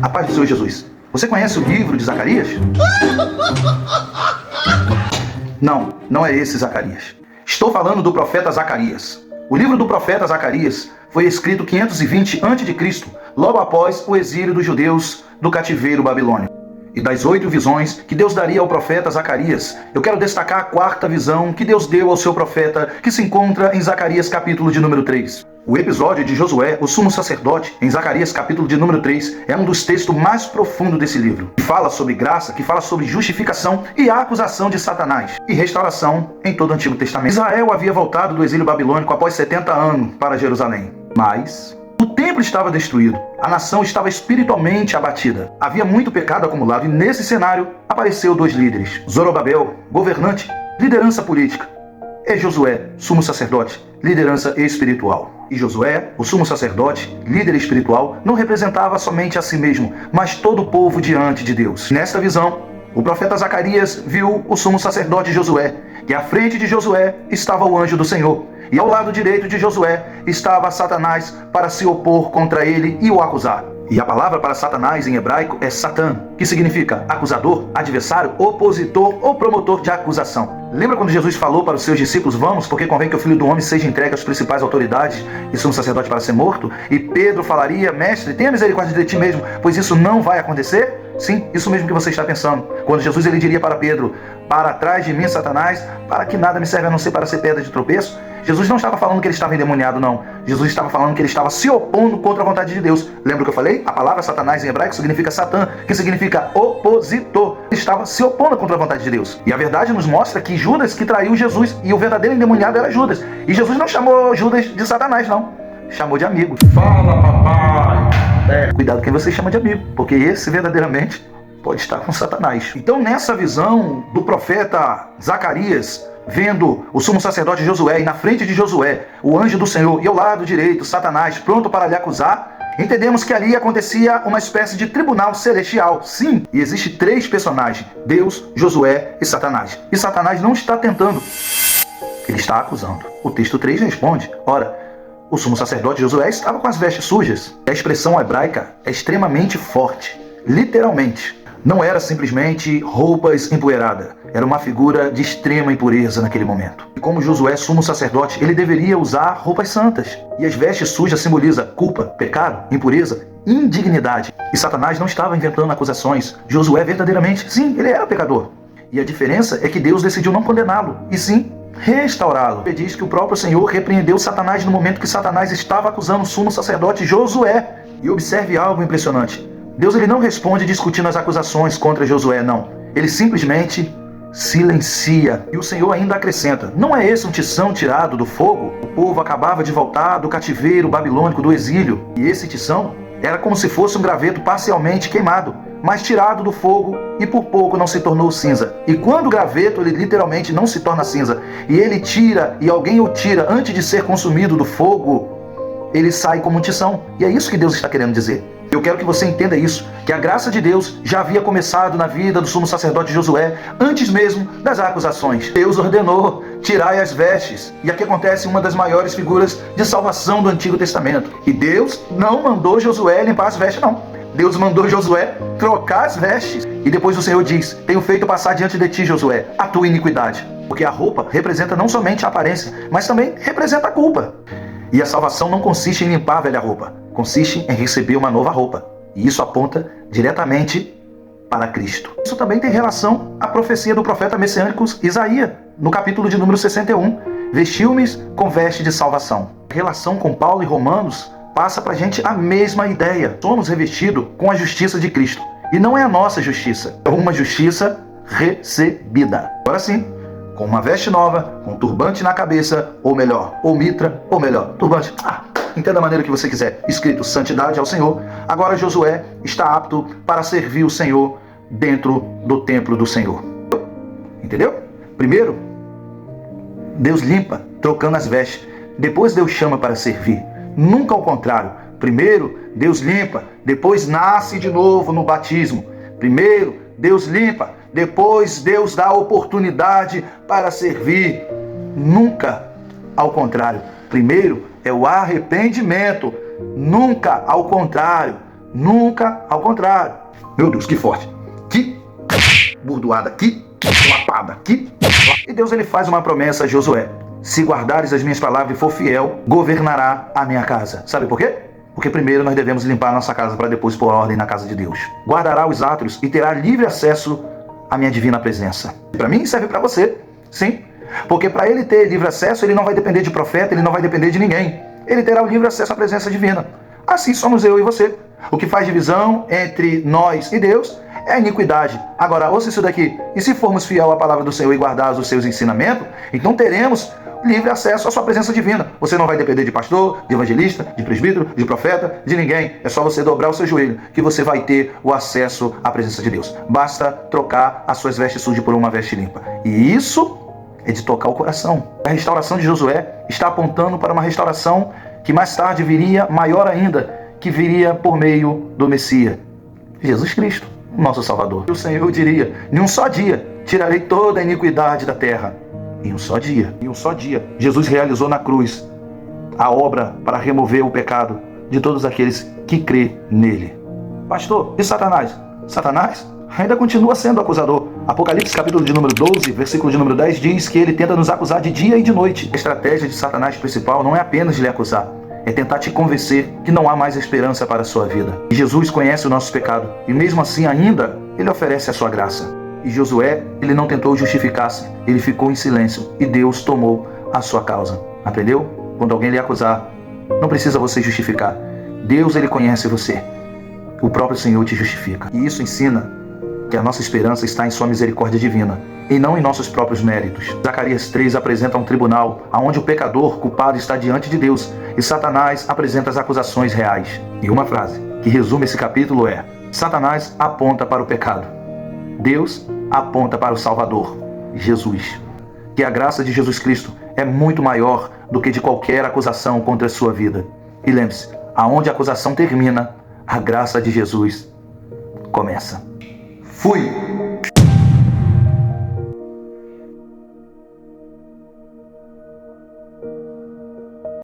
A paz do Senhor Jesus. Você conhece o livro de Zacarias? Não é esse Zacarias. Estou falando do profeta Zacarias. O livro do profeta Zacarias foi escrito 520 a.C., logo após o exílio dos judeus do cativeiro babilônico. E das 8 visões que Deus daria ao profeta Zacarias, eu quero destacar a 4ª visão que Deus deu ao seu profeta, que se encontra em Zacarias capítulo de número 3. O episódio de Josué, o sumo sacerdote, em Zacarias capítulo de número 3, é um dos textos mais profundos desse livro. Que fala sobre graça, que fala sobre justificação e a acusação de Satanás, e restauração em todo o Antigo Testamento. Israel havia voltado do exílio babilônico após 70 anos para Jerusalém. Mas o templo estava destruído, a nação estava espiritualmente abatida. Havia muito pecado acumulado e nesse cenário apareceu 2 líderes. Zorobabel, governante, liderança política. E Josué, sumo sacerdote, liderança espiritual. E Josué, o sumo sacerdote, líder espiritual, não representava somente a si mesmo, mas todo o povo diante de Deus. Nesta visão, o profeta Zacarias viu o sumo sacerdote Josué, que à frente de Josué estava o anjo do Senhor, e ao lado direito de Josué estava Satanás para se opor contra ele e o acusar. E a palavra para Satanás em hebraico é Satã, que significa acusador, adversário, opositor ou promotor de acusação. Lembra quando Jesus falou para os seus discípulos, vamos, porque convém que o Filho do Homem seja entregue às principais autoridades e sumo sacerdote para ser morto? E Pedro falaria, mestre, tenha misericórdia de ti mesmo, pois isso não vai acontecer? Sim, isso mesmo que você está pensando. Quando Jesus ele diria para Pedro, para trás de mim, Satanás, para que nada me serve a não ser para ser pedra de tropeço. Jesus não estava falando que ele estava endemoniado, não. Jesus estava falando que ele estava se opondo contra a vontade de Deus. Lembra o que eu falei? A palavra Satanás em hebraico significa Satã, que significa opositor. Ele estava se opondo contra a vontade de Deus. E a verdade nos mostra que Judas que traiu Jesus, e o verdadeiro endemoniado era Judas. E Jesus não chamou Judas de Satanás, não. Chamou de amigo. Fala, papai! Cuidado quem você chama de amigo, porque esse verdadeiramente pode estar com Satanás. Então nessa visão do profeta Zacarias, vendo o sumo sacerdote Josué e na frente de Josué o anjo do Senhor e ao lado direito Satanás pronto para lhe acusar, entendemos que ali acontecia uma espécie de tribunal celestial. Sim, e existe 3 personagens, Deus, Josué e Satanás. E Satanás não está tentando, ele está acusando. O texto 3 responde, ora, o sumo sacerdote Josué estava com as vestes sujas. A expressão hebraica é extremamente forte, literalmente. Não era simplesmente roupas empoeiradas, era uma figura de extrema impureza naquele momento. E como Josué, sumo sacerdote, ele deveria usar roupas santas. E as vestes sujas simbolizam culpa, pecado, impureza, indignidade. E Satanás não estava inventando acusações. Josué verdadeiramente, sim, ele era pecador. E a diferença é que Deus decidiu não condená-lo, e sim restaurá-lo. Ele diz que o próprio Senhor repreendeu Satanás no momento que Satanás estava acusando o sumo sacerdote Josué. E observe algo impressionante. Deus ele não responde discutindo as acusações contra Josué, não. Ele simplesmente silencia. E o Senhor ainda acrescenta, não é esse um tição tirado do fogo? O povo acabava de voltar do cativeiro babilônico, do exílio. E esse tição era como se fosse um graveto parcialmente queimado, mas tirado do fogo e por pouco não se tornou cinza. E quando o graveto ele literalmente não se torna cinza, e ele tira, e alguém o tira antes de ser consumido do fogo, ele sai como um tição. E é isso que Deus está querendo dizer. Eu quero que você entenda isso, que a graça de Deus já havia começado na vida do sumo sacerdote Josué, antes mesmo das acusações. Deus ordenou, tirai as vestes. E aqui acontece uma das maiores figuras de salvação do Antigo Testamento. E Deus não mandou Josué limpar as vestes, não. Deus mandou Josué trocar as vestes. E depois o Senhor diz, tenho feito passar diante de ti, Josué, a tua iniquidade. Porque a roupa representa não somente a aparência, mas também representa a culpa. E a salvação não consiste em limpar a velha roupa, consiste em receber uma nova roupa. E isso aponta diretamente para Cristo. Isso também tem relação à profecia do profeta messiânico Isaías, no capítulo de número 61. Vestiu-me com veste de salvação. A relação com Paulo e Romanos passa para a gente a mesma ideia. Somos revestidos com a justiça de Cristo. E não é a nossa justiça, é uma justiça recebida. Agora sim, com uma veste nova, com um turbante na cabeça, ou melhor, ou mitra, ou melhor, turbante, entenda da maneira que você quiser, escrito santidade ao Senhor. Agora Josué está apto para servir o Senhor dentro do templo do Senhor. Entendeu? Primeiro, Deus limpa, trocando as vestes. Depois Deus chama para servir. Nunca ao contrário. Primeiro, Deus limpa, depois nasce de novo no batismo. Primeiro, Deus limpa, depois Deus dá a oportunidade para servir. Nunca ao contrário. Primeiro é o arrependimento. Nunca ao contrário. Nunca ao contrário. Meu Deus, que forte. Que burdoada, que lapada, que... E Deus ele faz uma promessa a Josué. Se guardares as minhas palavras e for fiel, governará a minha casa. Sabe por quê? Porque primeiro nós devemos limpar a nossa casa para depois pôr ordem na casa de Deus. Guardará os átrios e terá livre acesso à minha divina presença. Para mim serve para você, sim. Porque para ele ter livre acesso, ele não vai depender de profeta, ele não vai depender de ninguém. Ele terá o livre acesso à presença divina. Assim somos eu e você. O que faz divisão entre nós e Deus é a iniquidade. Agora, ouça isso daqui. E se formos fiel à palavra do Senhor e guardar os seus ensinamentos, então teremos livre acesso à sua presença divina. Você não vai depender de pastor, de evangelista, de presbítero, de profeta, de ninguém. É só você dobrar o seu joelho que você vai ter o acesso à presença de Deus. Basta trocar as suas vestes sujas por uma veste limpa. E isso é de tocar o coração. A restauração de Josué está apontando para uma restauração que mais tarde viria maior ainda, que viria por meio do Messias, Jesus Cristo, nosso Salvador. E o Senhor diria, em um só dia, tirarei toda a iniquidade da terra. Em um só dia, Jesus realizou na cruz a obra para remover o pecado de todos aqueles que crê nele. Pastor, e Satanás? Satanás ainda continua sendo acusador. Apocalipse capítulo de número 12, versículo de número 10 diz que ele tenta nos acusar de dia e de noite. A estratégia de Satanás principal não é apenas lhe acusar, é tentar te convencer que não há mais esperança para a sua vida. E Jesus conhece o nosso pecado e mesmo assim ainda ele oferece a sua graça. E Josué, ele não tentou justificar-se, ele ficou em silêncio e Deus tomou a sua causa. Aprendeu? Quando alguém lhe acusar, não precisa você justificar. Deus, ele conhece você. O próprio Senhor te justifica. E isso ensina que a nossa esperança está em sua misericórdia divina e não em nossos próprios méritos. Zacarias 3 apresenta um tribunal onde o pecador culpado está diante de Deus e Satanás apresenta as acusações reais. E uma frase que resume esse capítulo é: Satanás aponta para o pecado, Deus aponta para o Salvador, Jesus. Que a graça de Jesus Cristo é muito maior do que de qualquer acusação contra a sua vida. E lembre-se, aonde a acusação termina, a graça de Jesus começa. Fui!